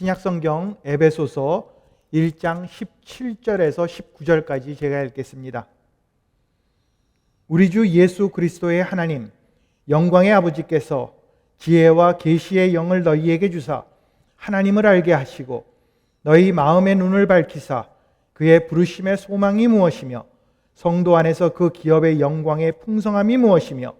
신약성경 에베소서 1장 17절에서 19절까지 제가 읽겠습니다. 우리 주 예수 그리스도의 하나님 영광의 아버지께서 지혜와 계시의 영을 너희에게 주사 하나님을 알게 하시고 너희 마음의 눈을 밝히사 그의 부르심의 소망이 무엇이며 성도 안에서 그 기업의 영광의 풍성함이 무엇이며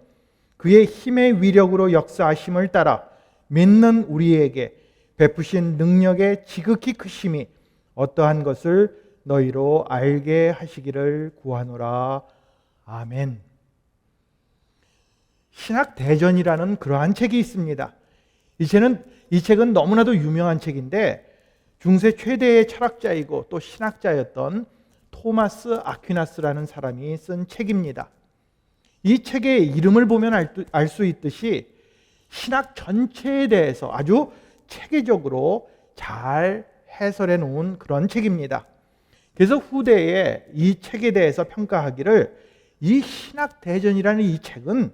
그의 힘의 위력으로 역사하심을 따라 믿는 우리에게 베푸신 능력의 지극히 크심이 어떠한 것을 너희로 알게 하시기를 구하노라. 아멘. 신학대전이라는 그러한 책이 있습니다. 이 책은 너무나도 유명한 책인데 중세 최대의 철학자이고 또 신학자였던 토마스 아퀴나스라는 사람이 쓴 책입니다. 이 책의 이름을 보면 알 수 있듯이 신학 전체에 대해서 아주 체계적으로 잘 해설해 놓은 그런 책입니다. 그래서 후대에 이 책에 대해서 평가하기를 이 신학대전이라는 이 책은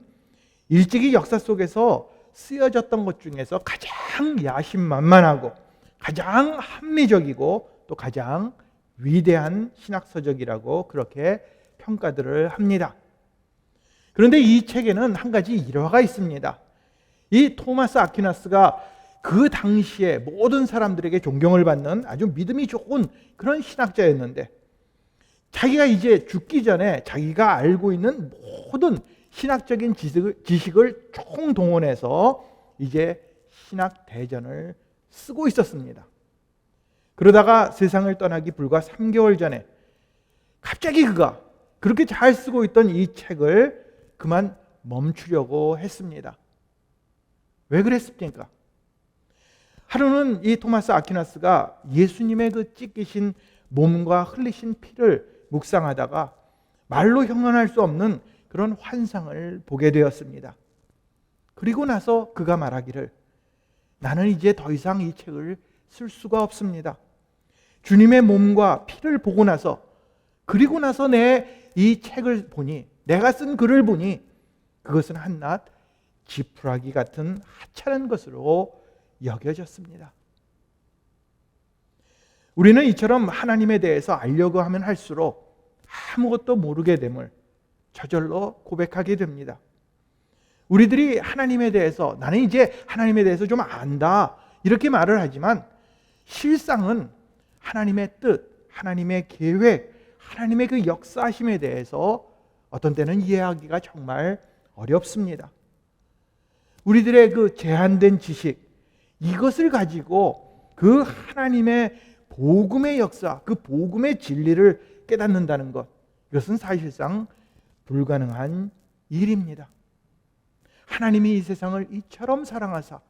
일찍이 역사 속에서 쓰여졌던 것 중에서 가장 야심만만하고 가장 합리적이고 또 가장 위대한 신학서적이라고 그렇게 평가들을 합니다. 그런데 이 책에는 한 가지 일화가 있습니다. 이 토마스 아퀴나스가 그 당시에 모든 사람들에게 존경을 받는 아주 믿음이 좋은 그런 신학자였는데 자기가 이제 죽기 전에 자기가 알고 있는 모든 신학적인 지식을 총동원해서 이제 신학대전을 쓰고 있었습니다. 그러다가 세상을 떠나기 불과 3개월 전에 갑자기 그가 그렇게 잘 쓰고 있던 이 책을 그만 멈추려고 했습니다. 왜 그랬습니까? 하루는 이 토마스 아퀴나스가 예수님의 그 찢기신 몸과 흘리신 피를 묵상하다가 말로 형언할 수 없는 그런 환상을 보게 되었습니다. 그리고 나서 그가 말하기를 나는 이제 더 이상 이 책을 쓸 수가 없습니다. 주님의 몸과 피를 보고 나서 그리고 나서 내 이 책을 보니 내가 쓴 글을 보니 그것은 한낱 지푸라기 같은 하찮은 것으로 여겨졌습니다. 우리는 이처럼 하나님에 대해서 알려고 하면 할수록 아무것도 모르게 됨을 저절로 고백하게 됩니다. 우리들이 하나님에 대해서 나는 이제 하나님에 대해서 좀 안다 이렇게 말을 하지만 실상은 하나님의 뜻, 하나님의 계획, 하나님의 그 역사심에 대해서 어떤 때는 이해하기가 정말 어렵습니다. 우리들의 그 제한된 지식 이것을 가지고 그 하나님의 복음의 역사, 그 복음의 진리를 깨닫는다는 것 이것은 사실상 불가능한 일입니다. 하나님이 이 세상을 이처럼 사랑하사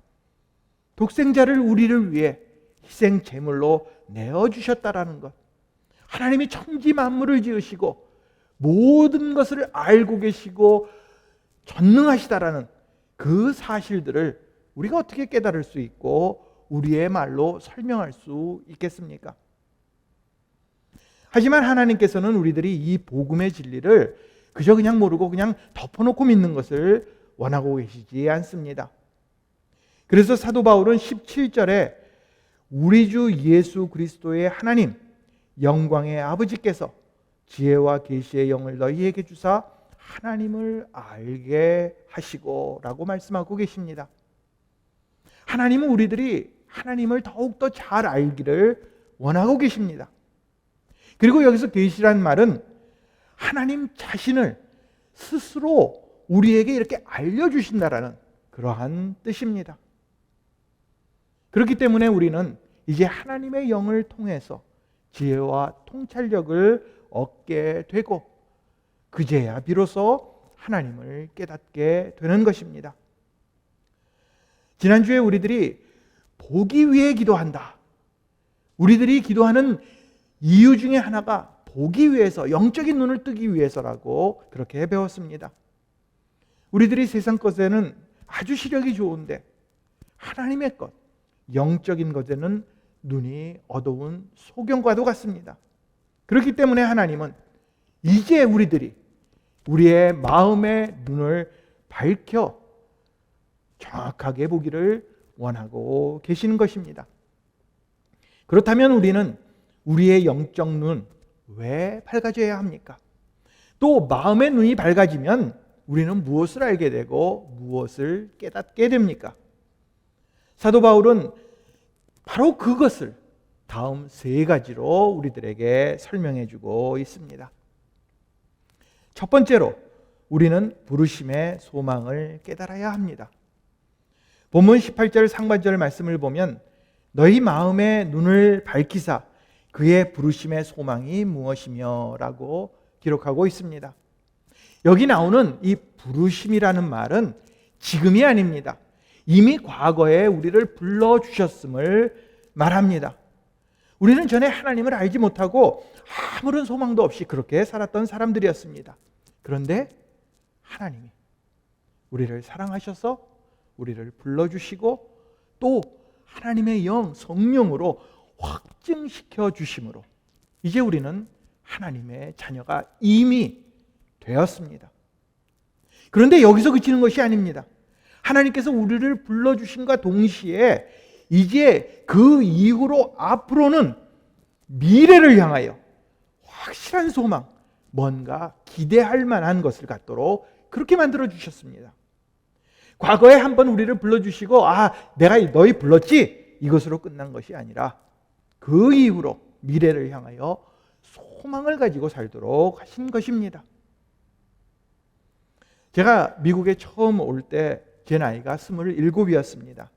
독생자를 우리를 위해 희생 제물로 내어주셨다라는 것, 하나님이 천지 만물을 지으시고 모든 것을 알고 계시고 전능하시다라는 그 사실들을 우리가 어떻게 깨달을 수 있고 우리의 말로 설명할 수 있겠습니까? 하지만 하나님께서는 우리들이 이 복음의 진리를 그저 그냥 모르고 그냥 덮어놓고 믿는 것을 원하고 계시지 않습니다. 그래서 사도 바울은 17절에 우리 주 예수 그리스도의 하나님 영광의 아버지께서 지혜와 계시의 영을 너희에게 주사 하나님을 알게 하시고 라고 말씀하고 계십니다. 하나님은 우리들이 하나님을 더욱더 잘 알기를 원하고 계십니다. 그리고 여기서 계시란 말은 하나님 자신을 스스로 우리에게 이렇게 알려주신다라는 그러한 뜻입니다. 그렇기 때문에 우리는 이제 하나님의 영을 통해서 지혜와 통찰력을 얻게 되고 그제야 비로소 하나님을 깨닫게 되는 것입니다. 지난주에 우리들이 보기 위해 기도한다. 우리들이 기도하는 이유 중에 하나가 보기 위해서, 영적인 눈을 뜨기 위해서라고 그렇게 배웠습니다. 우리들이 세상 것에는 아주 시력이 좋은데 하나님의 것, 영적인 것에는 눈이 어두운 소경과도 같습니다. 그렇기 때문에 하나님은 이제 우리들이 우리의 마음의 눈을 밝혀 정확하게 보기를 원하고 계시는 것입니다. 그렇다면 우리는 우리의 영적 눈 왜 밝아져야 합니까? 또 마음의 눈이 밝아지면 우리는 무엇을 알게 되고 무엇을 깨닫게 됩니까? 사도 바울은 바로 그것을 다음 세 가지로 우리들에게 설명해 주고 있습니다. 첫 번째로 우리는 부르심의 소망을 깨달아야 합니다. 본문 18절 상반절 말씀을 보면 너희 마음의 눈을 밝히사 그의 부르심의 소망이 무엇이며 라고 기록하고 있습니다. 여기 나오는 이 부르심이라는 말은 지금이 아닙니다. 이미 과거에 우리를 불러주셨음을 말합니다. 우리는 전에 하나님을 알지 못하고 아무런 소망도 없이 그렇게 살았던 사람들이었습니다. 그런데 하나님이 우리를 사랑하셔서 우리를 불러주시고 또 하나님의 영, 성령으로 확증시켜 주심으로 이제 우리는 하나님의 자녀가 이미 되었습니다. 그런데 여기서 그치는 것이 아닙니다. 하나님께서 우리를 불러주심과 동시에 이제 그 이후로 앞으로는 미래를 향하여 확실한 소망, 뭔가 기대할 만한 것을 갖도록 그렇게 만들어 주셨습니다. 과거에 한번 우리를 불러주시고 내가 너희 불렀지? 이것으로 끝난 것이 아니라 그 이후로 미래를 향하여 소망을 가지고 살도록 하신 것입니다. 제가 미국에 처음 올 때 제 나이가 27이었습니다.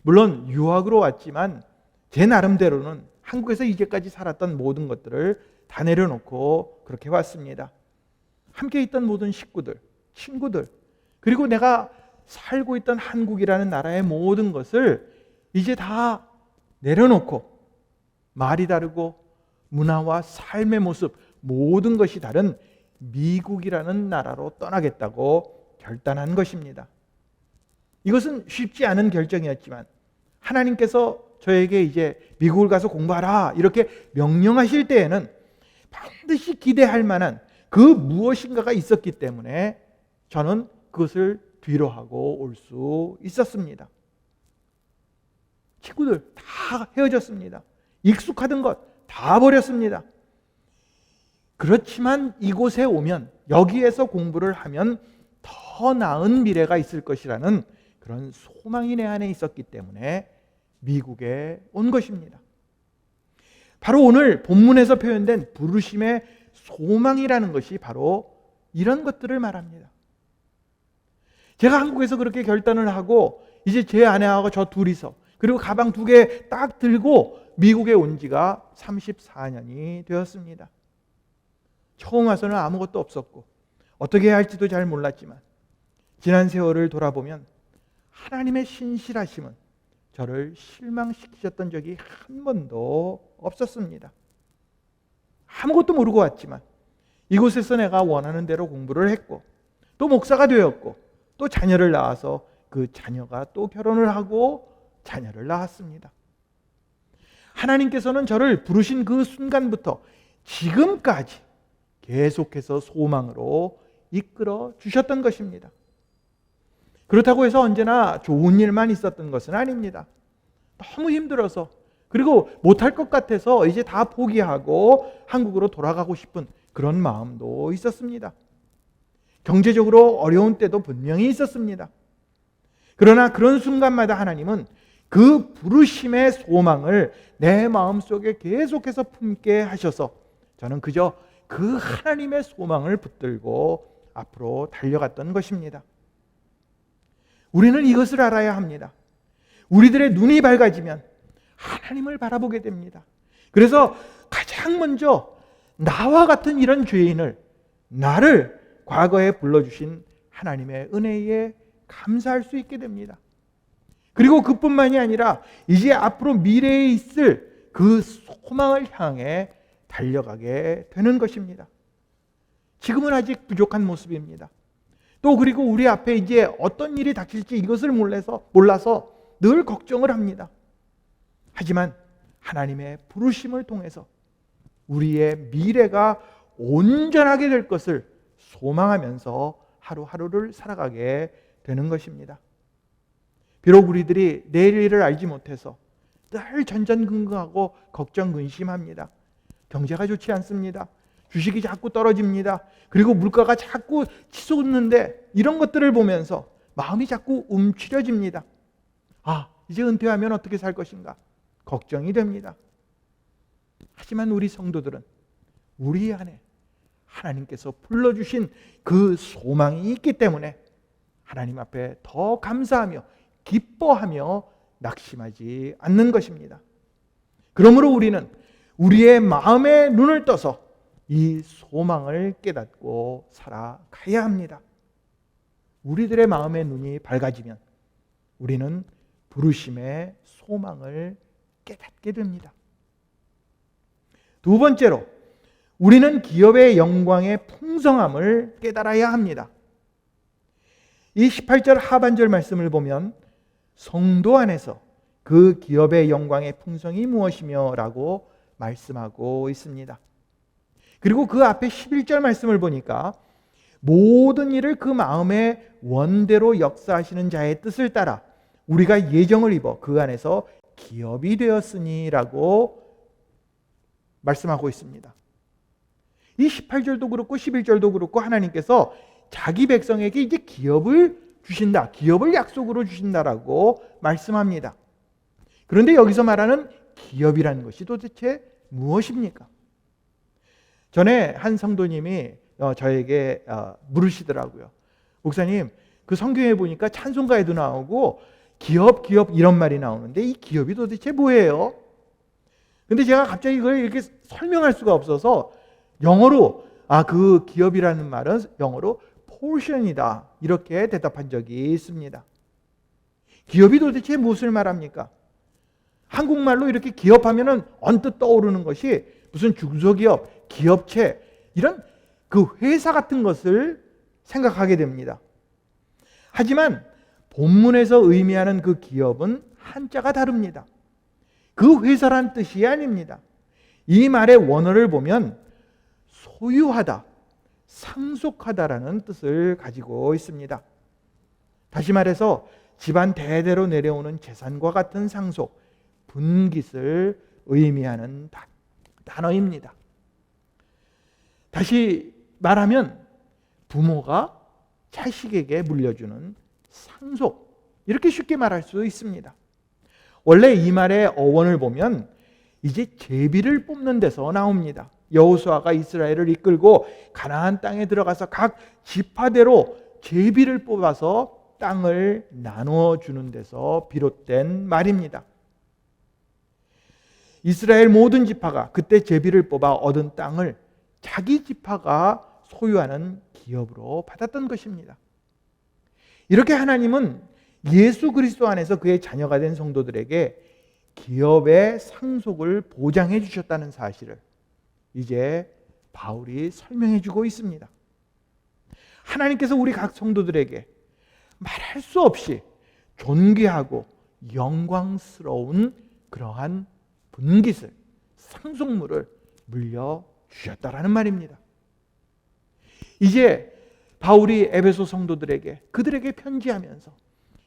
물론 유학으로 왔지만 제 나름대로는 한국에서 이제까지 살았던 모든 것들을 다 내려놓고 그렇게 왔습니다. 함께 있던 모든 식구들, 친구들, 그리고 내가 살고 있던 한국이라는 나라의 모든 것을 이제 다 내려놓고 말이 다르고 문화와 삶의 모습 모든 것이 다른 미국이라는 나라로 떠나겠다고 결단한 것입니다. 이것은 쉽지 않은 결정이었지만 하나님께서 저에게 이제 미국을 가서 공부하라 이렇게 명령하실 때에는 반드시 기대할 만한 그 무엇인가가 있었기 때문에 저는 그것을 뒤로 하고 올 수 있었습니다. 친구들 다 헤어졌습니다. 익숙하던 것 다 버렸습니다. 그렇지만 이곳에 오면 여기에서 공부를 하면 더 나은 미래가 있을 것이라는 그런 소망이 내 안에 있었기 때문에 미국에 온 것입니다. 바로 오늘 본문에서 표현된 부르심의 소망이라는 것이 바로 이런 것들을 말합니다. 제가 한국에서 그렇게 결단을 하고 이제 제 아내하고 저 둘이서 그리고 가방 2개 딱 들고 미국에 온 지가 34년이 되었습니다. 처음 와서는 아무것도 없었고 어떻게 해야 할지도 잘 몰랐지만 지난 세월을 돌아보면 하나님의 신실하심은 저를 실망시키셨던 적이 한 번도 없었습니다. 아무것도 모르고 왔지만 이곳에서 내가 원하는 대로 공부를 했고 또 목사가 되었고 또 자녀를 낳아서 그 자녀가 또 결혼을 하고 자녀를 낳았습니다. 하나님께서는 저를 부르신 그 순간부터 지금까지 계속해서 소망으로 이끌어 주셨던 것입니다. 그렇다고 해서 언제나 좋은 일만 있었던 것은 아닙니다. 너무 힘들어서 그리고 못할 것 같아서 이제 다 포기하고 한국으로 돌아가고 싶은 그런 마음도 있었습니다. 경제적으로 어려운 때도 분명히 있었습니다. 그러나 그런 순간마다 하나님은 그 부르심의 소망을 내 마음속에 계속해서 품게 하셔서 저는 그저 그 하나님의 소망을 붙들고 앞으로 달려갔던 것입니다. 우리는 이것을 알아야 합니다. 우리들의 눈이 밝아지면 하나님을 바라보게 됩니다. 그래서 가장 먼저 나와 같은 이런 죄인을 나를 과거에 불러주신 하나님의 은혜에 감사할 수 있게 됩니다. 그리고 그뿐만이 아니라 이제 앞으로 미래에 있을 그 소망을 향해 달려가게 되는 것입니다. 지금은 아직 부족한 모습입니다. 또 그리고 우리 앞에 이제 어떤 일이 닥칠지 이것을 몰라서 늘 걱정을 합니다. 하지만 하나님의 부르심을 통해서 우리의 미래가 온전하게 될 것을 소망하면서 하루하루를 살아가게 되는 것입니다. 비록 우리들이 내일 일을 알지 못해서 늘 전전긍긍하고 걱정 근심합니다. 경제가 좋지 않습니다. 주식이 자꾸 떨어집니다. 그리고 물가가 자꾸 치솟는데 이런 것들을 보면서 마음이 자꾸 움츠려집니다. 이제 은퇴하면 어떻게 살 것인가? 걱정이 됩니다. 하지만 우리 성도들은 우리 안에 하나님께서 불러주신 그 소망이 있기 때문에 하나님 앞에 더 감사하며 기뻐하며 낙심하지 않는 것입니다. 그러므로 우리는 우리의 마음의 눈을 떠서 이 소망을 깨닫고 살아가야 합니다. 우리들의 마음의 눈이 밝아지면 우리는 부르심의 소망을 깨닫게 됩니다. 두 번째로 우리는 기업의 영광의 풍성함을 깨달아야 합니다. 이 18절 하반절 말씀을 보면 성도 안에서 그 기업의 영광의 풍성이 무엇이며 라고 말씀하고 있습니다. 그리고 그 앞에 11절 말씀을 보니까 모든 일을 그 마음의 원대로 역사하시는 자의 뜻을 따라 우리가 예정을 입어 그 안에서 기업이 되었으니 라고 말씀하고 있습니다. 이 18절도 그렇고 11절도 그렇고 하나님께서 자기 백성에게 이제 기업을 주신다, 기업을 약속으로 주신다라고 말씀합니다. 그런데 여기서 말하는 기업이라는 것이 도대체 무엇입니까? 전에 한 성도님이 저에게 물으시더라고요. 목사님, 그 성경에 보니까 찬송가에도 나오고 기업 이런 말이 나오는데 이 기업이 도대체 뭐예요? 근데 제가 갑자기 그걸 이렇게 설명할 수가 없어서 영어로 그 기업이라는 말은 영어로 portion이다 이렇게 대답한 적이 있습니다. 기업이 도대체 무엇을 말합니까? 한국말로 이렇게 기업하면은 언뜻 떠오르는 것이 무슨 중소기업, 기업체 이런 그 회사 같은 것을 생각하게 됩니다. 하지만 본문에서 의미하는 그 기업은 한자가 다릅니다. 그 회사란 뜻이 아닙니다. 이 말의 원어를 보면 소유하다, 상속하다라는 뜻을 가지고 있습니다. 다시 말해서 집안 대대로 내려오는 재산과 같은 상속, 분깃을 의미하는 단어입니다. 다시 말하면 부모가 자식에게 물려주는 상속, 이렇게 쉽게 말할 수 있습니다. 원래 이 말의 어원을 보면 이제 제비를 뽑는 데서 나옵니다. 여호수아가 이스라엘을 이끌고 가나안 땅에 들어가서 각 지파대로 제비를 뽑아서 땅을 나누어 주는 데서 비롯된 말입니다. 이스라엘 모든 지파가 그때 제비를 뽑아 얻은 땅을 자기 지파가 소유하는 기업으로 받았던 것입니다. 이렇게 하나님은 예수 그리스도 안에서 그의 자녀가 된 성도들에게 기업의 상속을 보장해 주셨다는 사실을 이제 바울이 설명해 주고 있습니다. 하나님께서 우리 각 성도들에게 말할 수 없이 존귀하고 영광스러운 그러한 분깃을, 상속물을 물려주셨다라는 말입니다. 이제 바울이 에베소 성도들에게 그들에게 편지하면서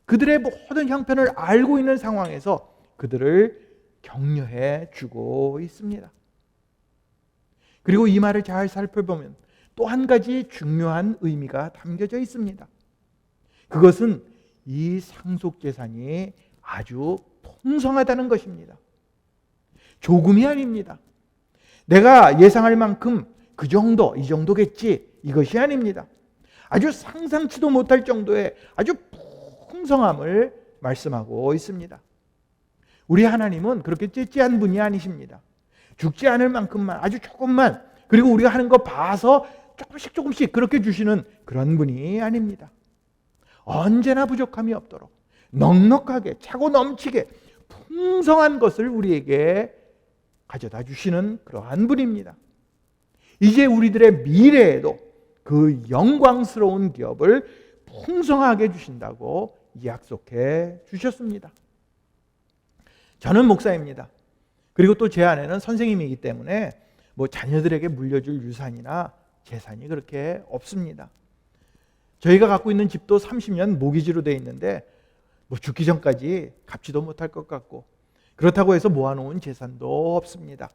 그들의 모든 형편을 알고 있는 상황에서 그들을 격려해 주고 있습니다. 그리고 이 말을 잘 살펴보면 또 한 가지 중요한 의미가 담겨져 있습니다. 그것은 이 상속재산이 아주 풍성하다는 것입니다. 조금이 아닙니다. 내가 예상할 만큼 그 정도, 이 정도겠지, 이것이 아닙니다. 아주 상상치도 못할 정도의 아주 풍성함을 말씀하고 있습니다. 우리 하나님은 그렇게 찌찌한 분이 아니십니다. 죽지 않을 만큼만, 아주 조금만, 그리고 우리가 하는 거 봐서 조금씩 그렇게 주시는 그런 분이 아닙니다. 언제나 부족함이 없도록 넉넉하게 차고 넘치게 풍성한 것을 우리에게 가져다 주시는 그러한 분입니다. 이제 우리들의 미래에도 그 영광스러운 기업을 풍성하게 주신다고 약속해 주셨습니다. 저는 목사입니다. 그리고 또 제 아내는 선생님이기 때문에 자녀들에게 물려줄 유산이나 재산이 그렇게 없습니다. 저희가 갖고 있는 집도 30년 모기지로 되어 있는데 죽기 전까지 갚지도 못할 것 같고, 그렇다고 해서 모아놓은 재산도 없습니다.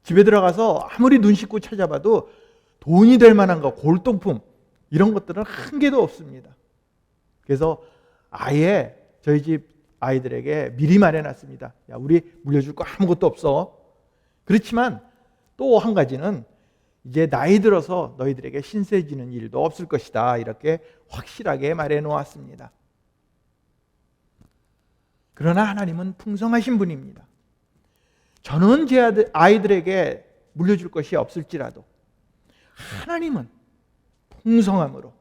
집에 들어가서 아무리 눈 씻고 찾아봐도 돈이 될 만한 거, 골동품 이런 것들은 한 개도 없습니다. 그래서 아예 저희 집 아이들에게 미리 말해놨습니다. 야, 우리 물려줄 거 아무것도 없어. 그렇지만 또 한 가지는 이제 나이 들어서 너희들에게 신세 지는 일도 없을 것이다. 이렇게 확실하게 말해놓았습니다. 그러나 하나님은 풍성하신 분입니다. 저는 제 아이들에게 물려줄 것이 없을지라도 하나님은 풍성함으로,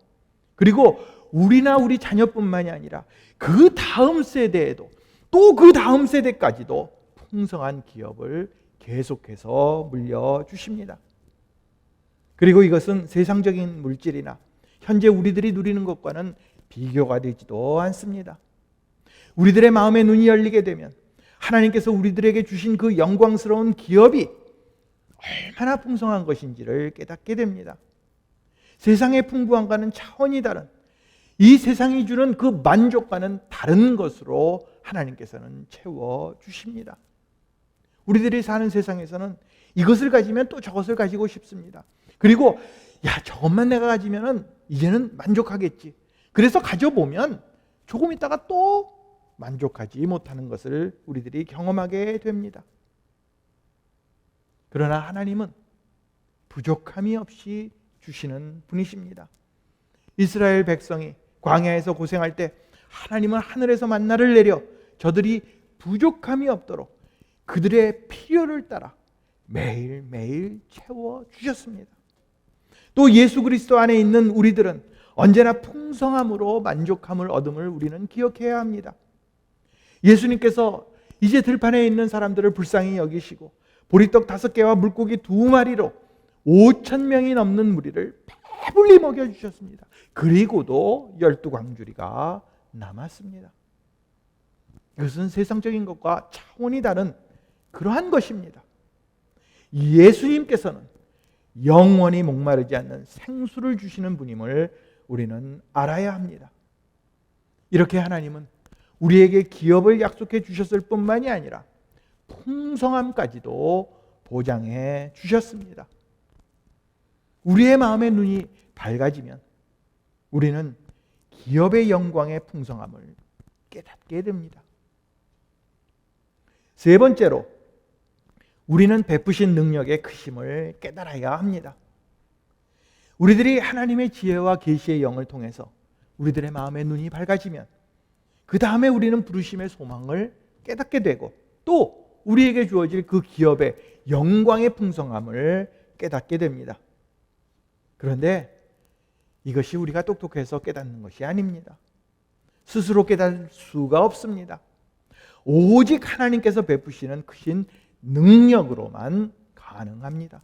그리고 우리나 우리 자녀뿐만이 아니라 그 다음 세대에도 또 그 다음 세대까지도 풍성한 기업을 계속해서 물려주십니다. 그리고 이것은 세상적인 물질이나 현재 우리들이 누리는 것과는 비교가 되지도 않습니다. 우리들의 마음의 눈이 열리게 되면 하나님께서 우리들에게 주신 그 영광스러운 기업이 얼마나 풍성한 것인지를 깨닫게 됩니다. 세상의 풍부함과는 차원이 다른, 이 세상이 주는 그 만족과는 다른 것으로 하나님께서는 채워주십니다. 우리들이 사는 세상에서는 이것을 가지면 또 저것을 가지고 싶습니다. 그리고 야, 저것만 내가 가지면 이제는 만족하겠지. 그래서 가져보면 조금 있다가 또 만족하지 못하는 것을 우리들이 경험하게 됩니다. 그러나 하나님은 부족함이 없이 주시는 분이십니다. 이스라엘 백성이 광야에서 고생할 때 하나님은 하늘에서 만나를 내려 저들이 부족함이 없도록 그들의 필요를 따라 매일매일 채워주셨습니다. 또 예수 그리스도 안에 있는 우리들은 언제나 풍성함으로 만족함을 얻음을 우리는 기억해야 합니다. 예수님께서 이제 들판에 있는 사람들을 불쌍히 여기시고 보리떡 5개와 물고기 2마리로 5,000명이 넘는 무리를 배불리 먹여주셨습니다. 그리고도 12광주리가 남았습니다. 이것은 세상적인 것과 차원이 다른 그러한 것입니다. 예수님께서는 영원히 목마르지 않는 생수를 주시는 분임을 우리는 알아야 합니다. 이렇게 하나님은 우리에게 기업을 약속해 주셨을 뿐만이 아니라 풍성함까지도 보장해 주셨습니다. 우리의 마음의 눈이 밝아지면 우리는 기업의 영광의 풍성함을 깨닫게 됩니다. 세 번째로, 우리는 베푸신 능력의 크심을 깨달아야 합니다. 우리들이 하나님의 지혜와 계시의 영을 통해서 우리들의 마음의 눈이 밝아지면 그 다음에 우리는 부르심의 소망을 깨닫게 되고 또 우리에게 주어질 그 기업의 영광의 풍성함을 깨닫게 됩니다. 그런데 이것이 우리가 똑똑해서 깨닫는 것이 아닙니다. 스스로 깨달을 수가 없습니다. 오직 하나님께서 베푸시는 크신 능력으로만 가능합니다.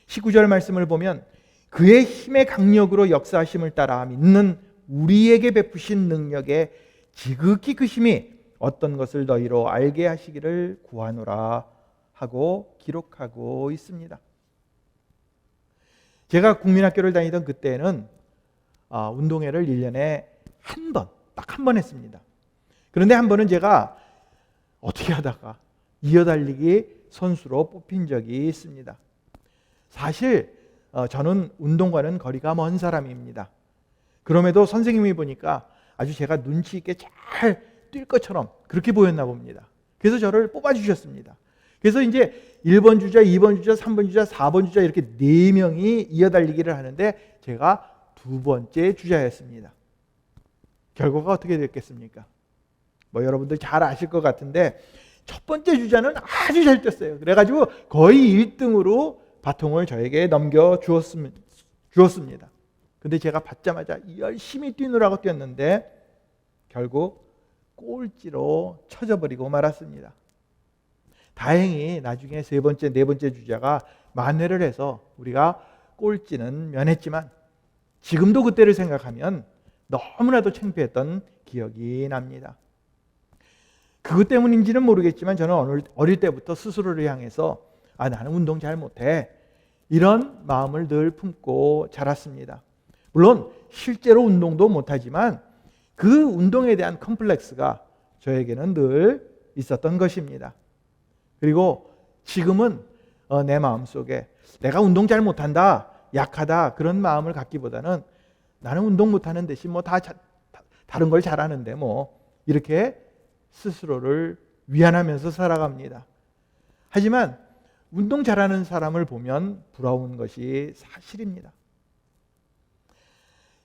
19절 말씀을 보면 그의 힘의 강력으로 역사하심을 따라 믿는 우리에게 베푸신 능력의 지극히 크심이 어떤 것을 너희로 알게 하시기를 구하노라 하고 기록하고 있습니다. 제가 국민학교를 다니던 그때는 운동회를 1년에 딱 한 번 했습니다. 그런데 한 번은 제가 어떻게 하다가 이어달리기 선수로 뽑힌 적이 있습니다. 사실 저는 운동과는 거리가 먼 사람입니다. 그럼에도 선생님이 보니까 아주 제가 눈치 있게 잘 뛸 것처럼 그렇게 보였나 봅니다. 그래서 저를 뽑아주셨습니다. 그래서 이제 1번 주자, 2번 주자, 3번 주자, 4번 주자 이렇게 4명이 이어달리기를 하는데 제가 2번째 주자였습니다. 결과가 어떻게 됐겠습니까? 여러분들 잘 아실 것 같은데 첫 번째 주자는 아주 잘 뛰었어요. 그래가지고 거의 1등으로 바통을 저에게 주었습니다. 근데 제가 받자마자 열심히 뛰느라고 뛰었는데 결국 꼴찌로 쳐져버리고 말았습니다. 다행히 나중에 3번째, 4번째 주자가 만회를 해서 우리가 꼴찌는 면했지만 지금도 그때를 생각하면 너무나도 창피했던 기억이 납니다. 그것 때문인지는 모르겠지만 저는 어릴 때부터 스스로를 향해서 나는 운동 잘 못해 이런 마음을 늘 품고 자랐습니다. 물론 실제로 운동도 못하지만 그 운동에 대한 컴플렉스가 저에게는 늘 있었던 것입니다. 그리고 지금은 내 마음속에 내가 운동 잘 못한다, 약하다 그런 마음을 갖기보다는 나는 운동 못하는 대신 뭐 다른 걸 잘하는데 뭐 이렇게 스스로를 위안하면서 살아갑니다. 하지만 운동 잘하는 사람을 보면 부러운 것이 사실입니다.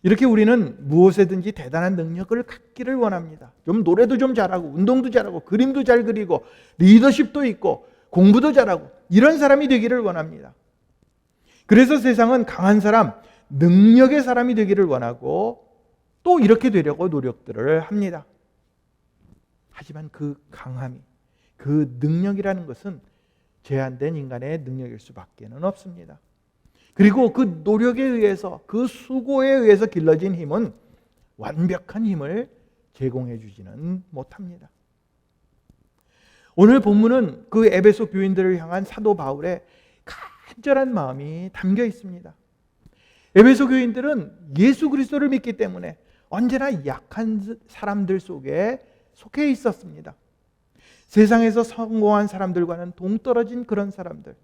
이렇게 우리는 무엇에든지 대단한 능력을 갖기를 원합니다. 좀 노래도 좀 잘하고 운동도 잘하고 그림도 잘 그리고 리더십도 있고 공부도 잘하고 이런 사람이 되기를 원합니다. 그래서 세상은 강한 사람, 능력의 사람이 되기를 원하고 또 이렇게 되려고 노력들을 합니다. 하지만 그 강함이, 그 능력이라는 것은 제한된 인간의 능력일 수밖에는 없습니다. 그리고 그 노력에 의해서, 그 수고에 의해서 길러진 힘은 완벽한 힘을 제공해 주지는 못합니다. 오늘 본문은 그 에베소 교인들을 향한 사도 바울의 간절한 마음이 담겨 있습니다. 에베소 교인들은 예수 그리스도를 믿기 때문에 언제나 약한 사람들 속에 속해 있었습니다. 세상에서 성공한 사람들과는 동떨어진 그런 사람들,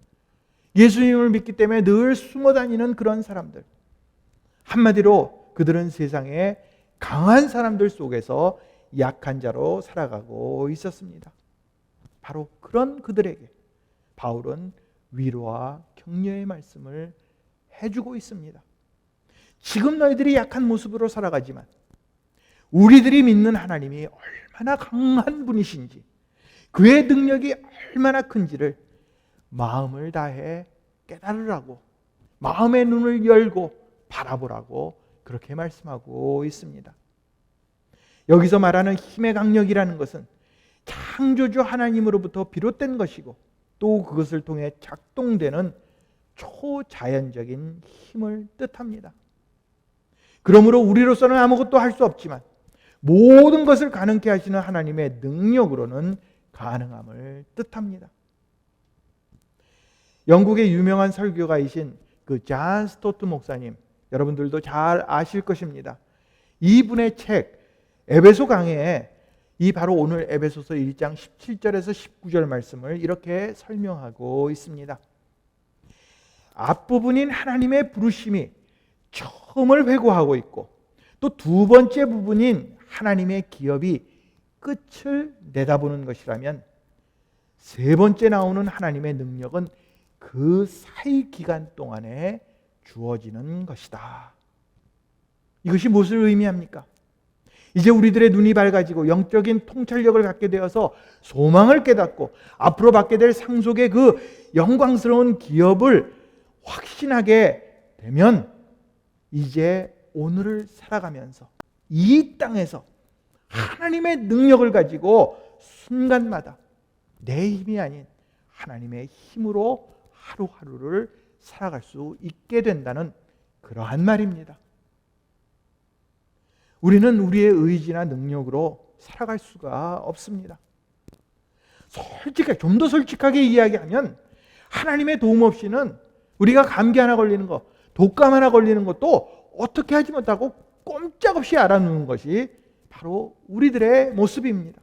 예수님을 믿기 때문에 늘 숨어 다니는 그런 사람들, 한마디로 그들은 세상에 강한 사람들 속에서 약한 자로 살아가고 있었습니다. 바로 그런 그들에게 바울은 위로와 격려의 말씀을 해주고 있습니다. 지금 너희들이 약한 모습으로 살아가지만 우리들이 믿는 하나님이 얼마나 강한 분이신지, 그의 능력이 얼마나 큰지를 마음을 다해 깨달으라고, 마음의 눈을 열고 바라보라고 그렇게 말씀하고 있습니다. 여기서 말하는 힘의 강력이라는 것은 창조주 하나님으로부터 비롯된 것이고 또 그것을 통해 작동되는 초자연적인 힘을 뜻합니다. 그러므로 우리로서는 아무것도 할 수 없지만 모든 것을 가능케 하시는 하나님의 능력으로는 가능함을 뜻합니다. 영국의 유명한 설교가이신 그 존 스토트 목사님, 여러분들도 잘 아실 것입니다. 이분의 책 에베소 강해에 이 바로 오늘 에베소서 1장 17절에서 19절 말씀을 이렇게 설명하고 있습니다. 앞부분인 하나님의 부르심이 처음을 회고하고 있고 또 두 번째 부분인 하나님의 기업이 끝을 내다보는 것이라면 세 번째 나오는 하나님의 능력은 그 사이 기간 동안에 주어지는 것이다. 이것이 무엇을 의미합니까? 이제 우리들의 눈이 밝아지고 영적인 통찰력을 갖게 되어서 소망을 깨닫고 앞으로 받게 될 상속의 그 영광스러운 기업을 확신하게 되면 이제 오늘을 살아가면서 이 땅에서 하나님의 능력을 가지고 순간마다 내 힘이 아닌 하나님의 힘으로 하루하루를 살아갈 수 있게 된다는 그러한 말입니다. 우리는 우리의 의지나 능력으로 살아갈 수가 없습니다. 좀 더 솔직하게 이야기하면 하나님의 도움 없이는 우리가 감기 하나 걸리는 것, 독감 하나 걸리는 것도 어떻게 하지 못하고 꼼짝없이 알아놓는 것이 바로 우리들의 모습입니다.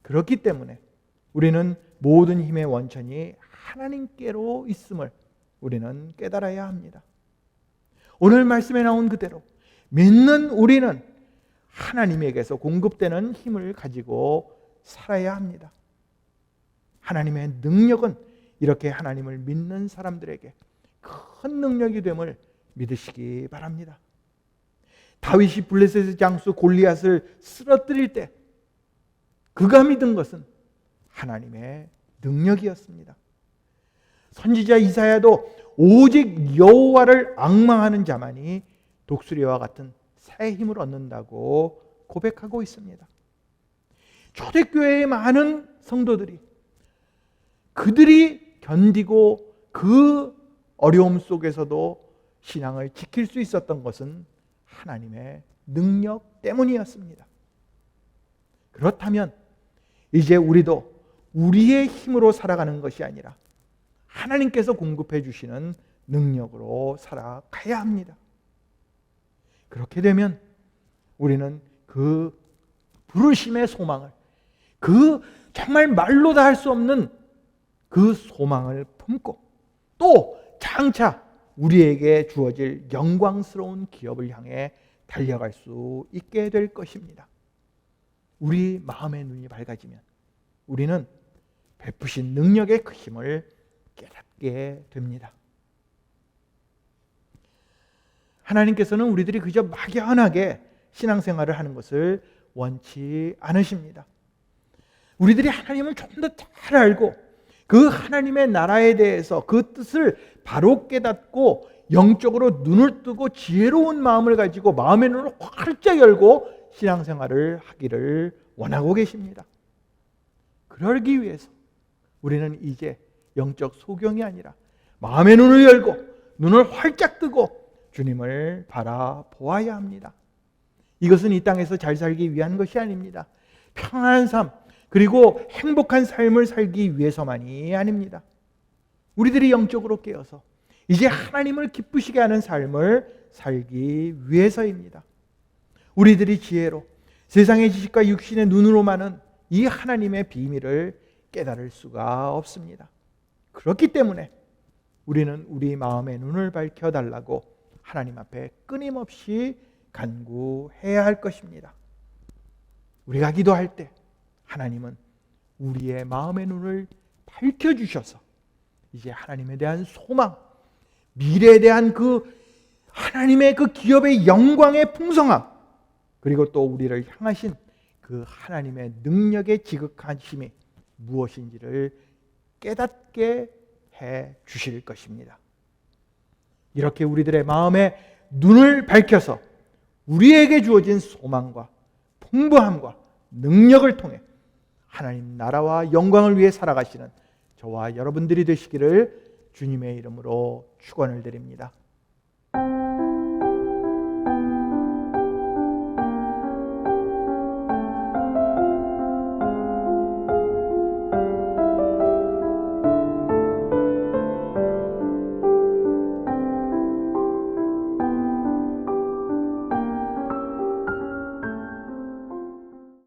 그렇기 때문에 우리는 모든 힘의 원천이 하나님께로 있음을 우리는 깨달아야 합니다. 오늘 말씀에 나온 그대로 믿는 우리는 하나님에게서 공급되는 힘을 가지고 살아야 합니다. 하나님의 능력은 이렇게 하나님을 믿는 사람들에게 큰 능력이 됨을 믿으시기 바랍니다. 다윗이 블레셋의 장수 골리앗을 쓰러뜨릴 때 그가 믿은 것은 하나님의 능력이었습니다. 선지자 이사야도 오직 여호와를 앙망하는 자만이 독수리와 같은 새 힘을 얻는다고 고백하고 있습니다. 초대교회의 많은 성도들이 그들이 견디고 그 어려움 속에서도 신앙을 지킬 수 있었던 것은 하나님의 능력 때문이었습니다. 그렇다면 이제 우리도 우리의 힘으로 살아가는 것이 아니라 하나님께서 공급해 주시는 능력으로 살아가야 합니다. 그렇게 되면 우리는 그 부르심의 소망을, 그 정말 말로 다 할 수 없는 그 소망을 품고 또 장차 우리에게 주어질 영광스러운 기업을 향해 달려갈 수 있게 될 것입니다. 우리 마음의 눈이 밝아지면 우리는 베푸신 능력의 크심을 깨닫게 됩니다. 하나님께서는 우리들이 그저 막연하게 신앙생활을 하는 것을 원치 않으십니다. 우리들이 하나님을 좀 더 잘 알고 그 하나님의 나라에 대해서 그 뜻을 바로 깨닫고 영적으로 눈을 뜨고 지혜로운 마음을 가지고 마음의 눈을 활짝 열고 신앙생활을 하기를 원하고 계십니다. 그러기 위해서 우리는 이제 영적 소경이 아니라 마음의 눈을 열고 눈을 활짝 뜨고 주님을 바라보아야 합니다. 이것은 이 땅에서 잘 살기 위한 것이 아닙니다. 평안한 삶 그리고 행복한 삶을 살기 위해서만이 아닙니다. 우리들이 영적으로 깨어서 이제 하나님을 기쁘시게 하는 삶을 살기 위해서입니다. 우리들이 지혜로 세상의 지식과 육신의 눈으로만은 이 하나님의 비밀을 깨달을 수가 없습니다. 그렇기 때문에 우리는 우리 마음의 눈을 밝혀달라고 하나님 앞에 끊임없이 간구해야 할 것입니다. 우리가 기도할 때 하나님은 우리의 마음의 눈을 밝혀주셔서 이제 하나님에 대한 소망, 미래에 대한 그 하나님의 그 기업의 영광의 풍성함, 그리고 또 우리를 향하신 그 하나님의 능력의 지극하심이 무엇인지를 깨닫게 해 주실 것입니다. 이렇게 우리들의 마음의 눈을 밝혀서 우리에게 주어진 소망과 풍부함과 능력을 통해 하나님 나라와 영광을 위해 살아가시는 저와 여러분들이 되시기를 주님의 이름으로 축원을 드립니다.